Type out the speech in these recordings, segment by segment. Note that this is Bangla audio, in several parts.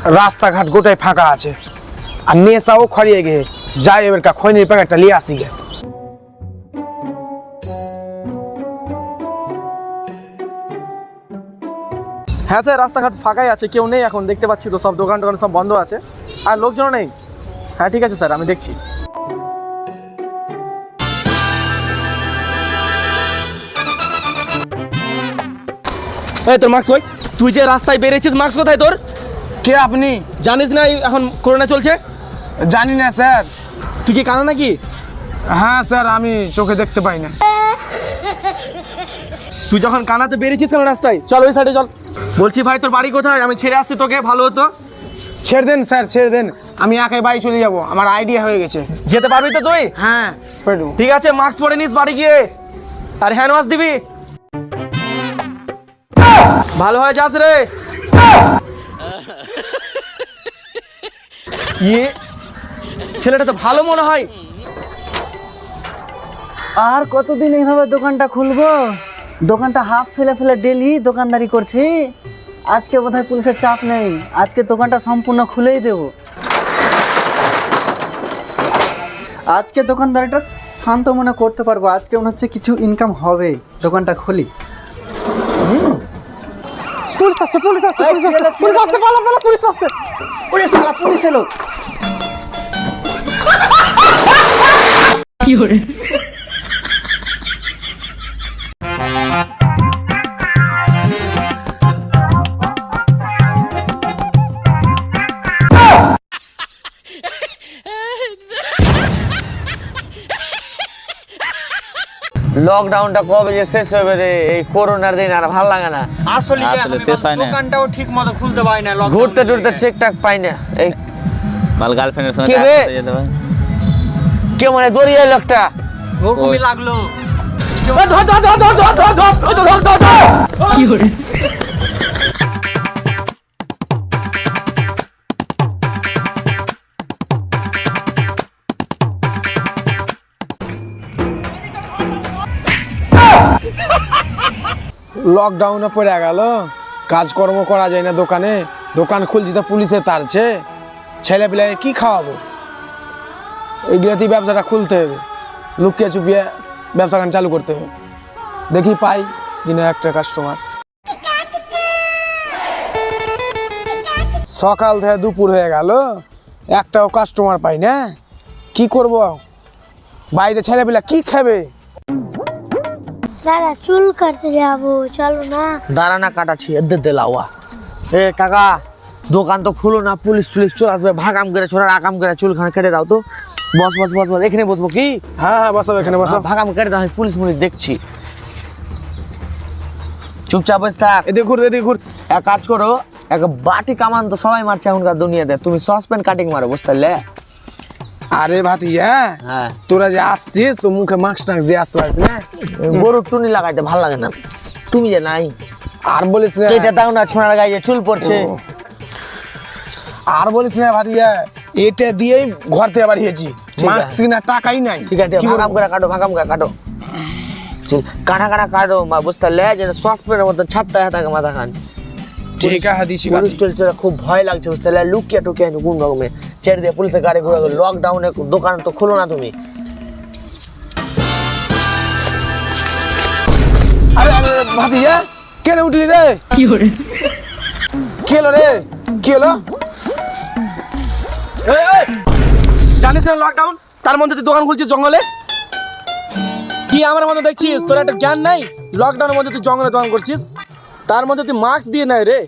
রাস্তাঘাট গোটাই ফাঁকা আছে আর নেশাও খড়িয়ে গে যাই এবার খৈনির প্যাকেটটা নিয়ে আসি গে। হ্যাঁ স্যার, রাস্তাঘাট ফাঁকাই আছে, কেউ নেই এখন, দেখতে পাচ্ছি তো সব দোকান টোকান সব বন্ধ আছে আর লোকজনও নেই। হ্যাঁ ঠিক আছে স্যার, আমি দেখছি। এই তোর মাস্ক কই? তুই যে রাস্তায় বেরিয়েছিস, মাস্ক কোথায় তোর? কে আপনি? জানিস না এখন করোনা চলছে? জানি না স্যার। তুই কি কানা নাকি? হ্যাঁ স্যার, আমি চোখে দেখতে পাই না। তুই যখন কানাতে বেরিয়েছিস কেন রাস্তায়? চল ওই সাইডে চল। বলছি ভাই তোর বাড়ি কোথায়? আমি ছেড়ে আসছি তোকে, ভালো হতো। ছেড়ে দেন স্যার, ছেড়ে দেন, আমি একাই বাড়ি চলে যাব, আমার আইডিয়া হয়ে গেছে। যেতে পারবি তো তুই? হ্যাঁ পেটু। ঠিক আছে, মাস্ক পরে নিস বাড়ি গিয়ে, আর হ্যান্ড ওয়াশ দিবি। ভালো হয়ে যাস রে। ইয়ে ছেলেটা তো ভালো মনে হয়। আর কতদিন এইভাবে দোকানটা খুলবো? দোকানটা হাফ ফেলে ফেলে ডেলি দোকানদারি করছি। আজকে বোধহয় পুলিশের চাপ নেই, আজকে দোকানটা সম্পূর্ণ খুলেই দেব। আজকে দোকানদারিটা শান্ত মনে করতে পারবো, আজকে মনে হচ্ছে কিছু ইনকাম হবে। দোকানটা খুলি। পুলিশ আসছে, পুলিশ আসছে, পুলিশ আসছে, পুলিশ আসছে, পালা পালা, পুলিশ আসছে। পুলিশ এলো। লকডাউনটা কবে যে শেষ হবে রে? এই করোনার দিন আর ভাল লাগে না। আসলে শেষ হয় না, দোকানটাও ঠিক মতো খুলতে পারি না, ঘুরতে টুরতে ঠিকঠাক পাই না। এই মাল গার্লফ্রেন্ডের সঙ্গে কে দেখা রে? করতে যেতে হয়। কে মানে দড়িয়ে লোকটা? ওরকমই লাগলো। লকডাউনে পড়ে গেল, কাজকর্ম করা যায় না দোকানে, দোকান খুলছি তো পুলিশে তাড়ছে, ছেলে পিলাকে কি খাওয়াবো? এইগুলাতেই ব্যবসাটা খুলতে হবে, লুকিয়ে চুপিয়ে ব্যবসাখান চালু করতে হবে। দেখি পাই কিনা একটা কাস্টমার। সকাল থেকে দুপুর হয়ে গেল, একটাও কাস্টমার পাই না, কি করব? বাড়িতে ছেলেপিলা কি খাবে? দাদা চুল কাটতে যাবো, চলো না। দাঁড়া না, কাটাচ্ছি, এদের দেলাওয়া। এ কাকা, দোকান তো খুলো না, পুলিশ টুলিশ চলে আসবে, ভাগাম করে ছোড়ার আকাম করে চুলখানা কেটে দাও তো। বস বস বস বস, এখানে বসবো কি? হ্যাঁ হ্যাঁ, বসো এখানে বসো। ভাগাম কেটে দাও, পুলিশ মুলিশ দেখছি। চুপচাপ বসে থাক। এদিকে ঘুর, এদিকে ঘুর। এক কাজ করো, এক বাটি কামান তো সবাই মারছে এখনকার দুনিয়াতে, তুমি সসপেন কাটিং মারো, বুঝতে পারলে? আরে ভাতিজা, হ্যাঁ, তোরা যে আসছিস তো মুখে মাস্ক টাক্স দিয়ে আসতে পারিস না? গরুর টুনি লাগাইতে ভাল লাগে না। তুমি যে নাই, আর বলিস না, এটা দাও না, ছোঁড়ার গায়ে যে চুল পড়ছে। আর বলিস না ভাতিজা, এটা দিয়েই ঘর থেকে বাড়িয়েছি, ঠিক আছে। মাস্ক না টাকাই নাই। ঠিক আছে, কি ভাগাম করে কাটো, ভাগাম করে কাটো, চুল কাটা কাটা কাটো, মা বুঝতে পারলে? যেন সসপেনের মতো ছাড়তে হয় থাকে মাথা খান। ঠিক আছে দিছি পুলিশ টুলিশের খুব ভয় লাগছে, বুঝতে পারলে? লুকিয়ে টুকিয়ে কোন রকমে ছেড়ে দিয়ে পুলিশের গাড়ি ঘুরে গেল। লকডাউনে দোকান তো খুলো না তুমি। আরে আরে ভাতিজা, কেন উঠলি রে? কি হলো রে? কি হলো? জানিস না লকডাউন, তার মধ্যে তুই দোকান খুলছিস জঙ্গলে? কি আমার মধ্যে দেখছিস? তোর একটা জ্ঞান নাই? লকডাউনের মধ্যে তুই জঙ্গলে দোকান করছিস, তার মধ্যে তুই মাস্ক দিয়ে নাই রে।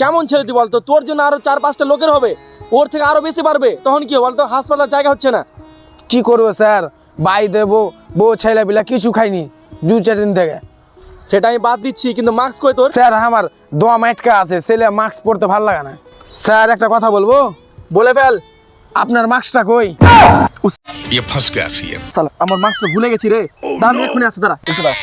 কেমন ছেলে তুই বলতো? তোর জন্য আরো 4-5টা লোকের হবে, ওর থেকে আরো বেশি পারবে, তখন কি বলতো? হাসপাতাল জায়গা হচ্ছে না। কি করবো স্যার, বাই দেবো, বউ ছেলে পিলা কিছু খাইনি 2-4 দিন থেকে। সেটা আমি বাদ দিচ্ছি, কিন্তু মাস্ক কই তোর? স্যার আমার দোয়া মাইটকা আছে, ছেলে মাস্ক পরতে ভালো লাগে না। স্যার একটা কথা বলবো? বলে ফেল। আপনার মাস্কটা কই? ये फंस गया सीएम। সালা, আমার মাস্কটা ভুলে গেছি রে। দাঁড়া, এক্ষুনি আসছে, দাঁড়া একটু দাঁড়া।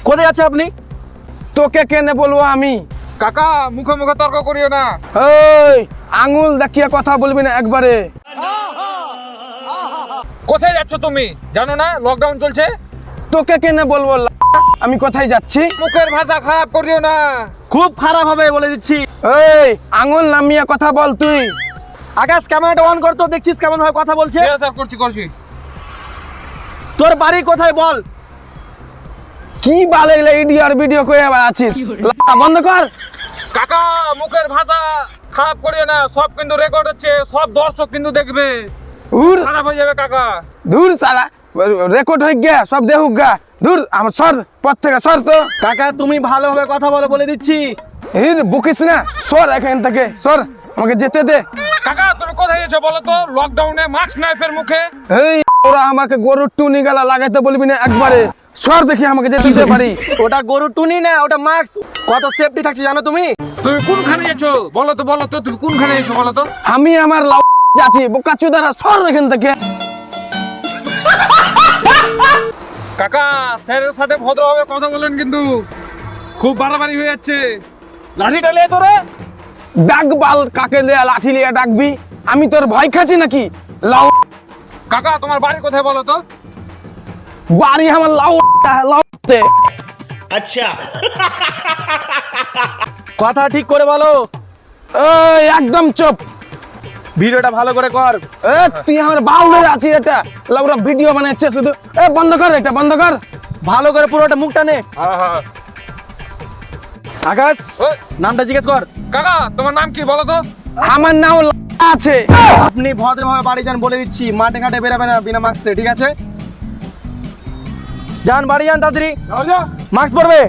কোথায় আছে আপনি? তোকে কেনে বলবো আমি? কাকা মুখে মুখে তর্ক করিও না। এই আঙুল দেখিয়ে কথা বলবি না একবারে। কোথায় যাচ্ছ তুমি? জানো না লকডাউন চলছে? তোকে কেন বলবো আমি কোথায় যাচ্ছি? মুখের ভাষা খারাপ করিও না। খুব খারাপ হবে বলে দিচ্ছি। এই আঙুল নামিয়ে কথা বল তুই। আকাশ ক্যামেরাটা অন কর তো, দেখছিস কেমন ভাবে কথা বলছে। ঠিক আছে, করছি। তোর বাড়ি কোথায় বল? কি বালে ভিডিও করে আছিস? বন্ধ কর। কাকা মুখের ভাষা খারাপ করিও না, সব কিন্তু রেকর্ড হচ্ছে, সব দর্শক কিন্তু দেখবে, দূর খারাপ হয়ে যাবে কাকা। দূর সালা, রেকর্ড হয়ে গিয়া সব দেখুক গা। দূর আমার সর পথ থেকে সর তো। কাকা তুমি ভালোভাবে কথা বলো বলে দিচ্ছি। হির বুকিস না, সর এখান থেকে সর, আমাকে যেতে দে। কাকা তুমি কোথায় যাচ্ছ বলো তো? লকডাউনে মাস্ক নাই ফের মুখে। এই ওরা আমাকে গরুর টুনি গালা লাগাইতে বলবি না একবারে। সর দেখি আমাকে যেতে দে পারি। ওটা গরু টুনি না, ওটা মাস্ক। কত সেফটি থাকছে জানো তুমি? তুমি কোনখানে যাচ্ছ বলো তো তুমি কোনখানে যাচ্ছ বলো তো? আমি আমার লাউ যাচ্ছি, বোকা চুদারা সর এখান থেকে। কাকা স্যারের সাথে ভদ্রভাবে কথা বলেন, কিন্তু খুব বাড়াবাড়ি হয়ে যাচ্ছে। লাঠিটা নিয়ে তোরে ডাক বাল, কাকে লিয়া লাঠি লিয়া ডাকবি? আমি তোর ভয় খাচ্ছি নাকি? লাউ কাকা তোমার বাড়ি কোথায় বলো তো? বাড়ি আমার লাউতে। কথা ঠিক করে বলো। এই একদম চুপ। ভিডিওটা ভালো করে কর। এ তুই আমার বাল ধরে আছিস, এটা লাউরা ভিডিও বানাচ্ছে শুধু। এ বন্ধ কর, এটা বন্ধ কর। ভালো করে পুরোটা মুখটা নে। হ্যাঁ। আকাশ ওই, নামটা জিজ্ঞেস কর। কাকা তোমার নাম কি বলো তো? আমার নাম আছে। আপনি ভদ্রভাবে বাড়ি যান বলে দিচ্ছি, মাঠে ঘাটে বেরাবেন না বিনা মাস্কে, ঠিক আছে? যান বাড়ি যান তাড়াতাড়ি, যাও, যাও। মাস্ক পরবে।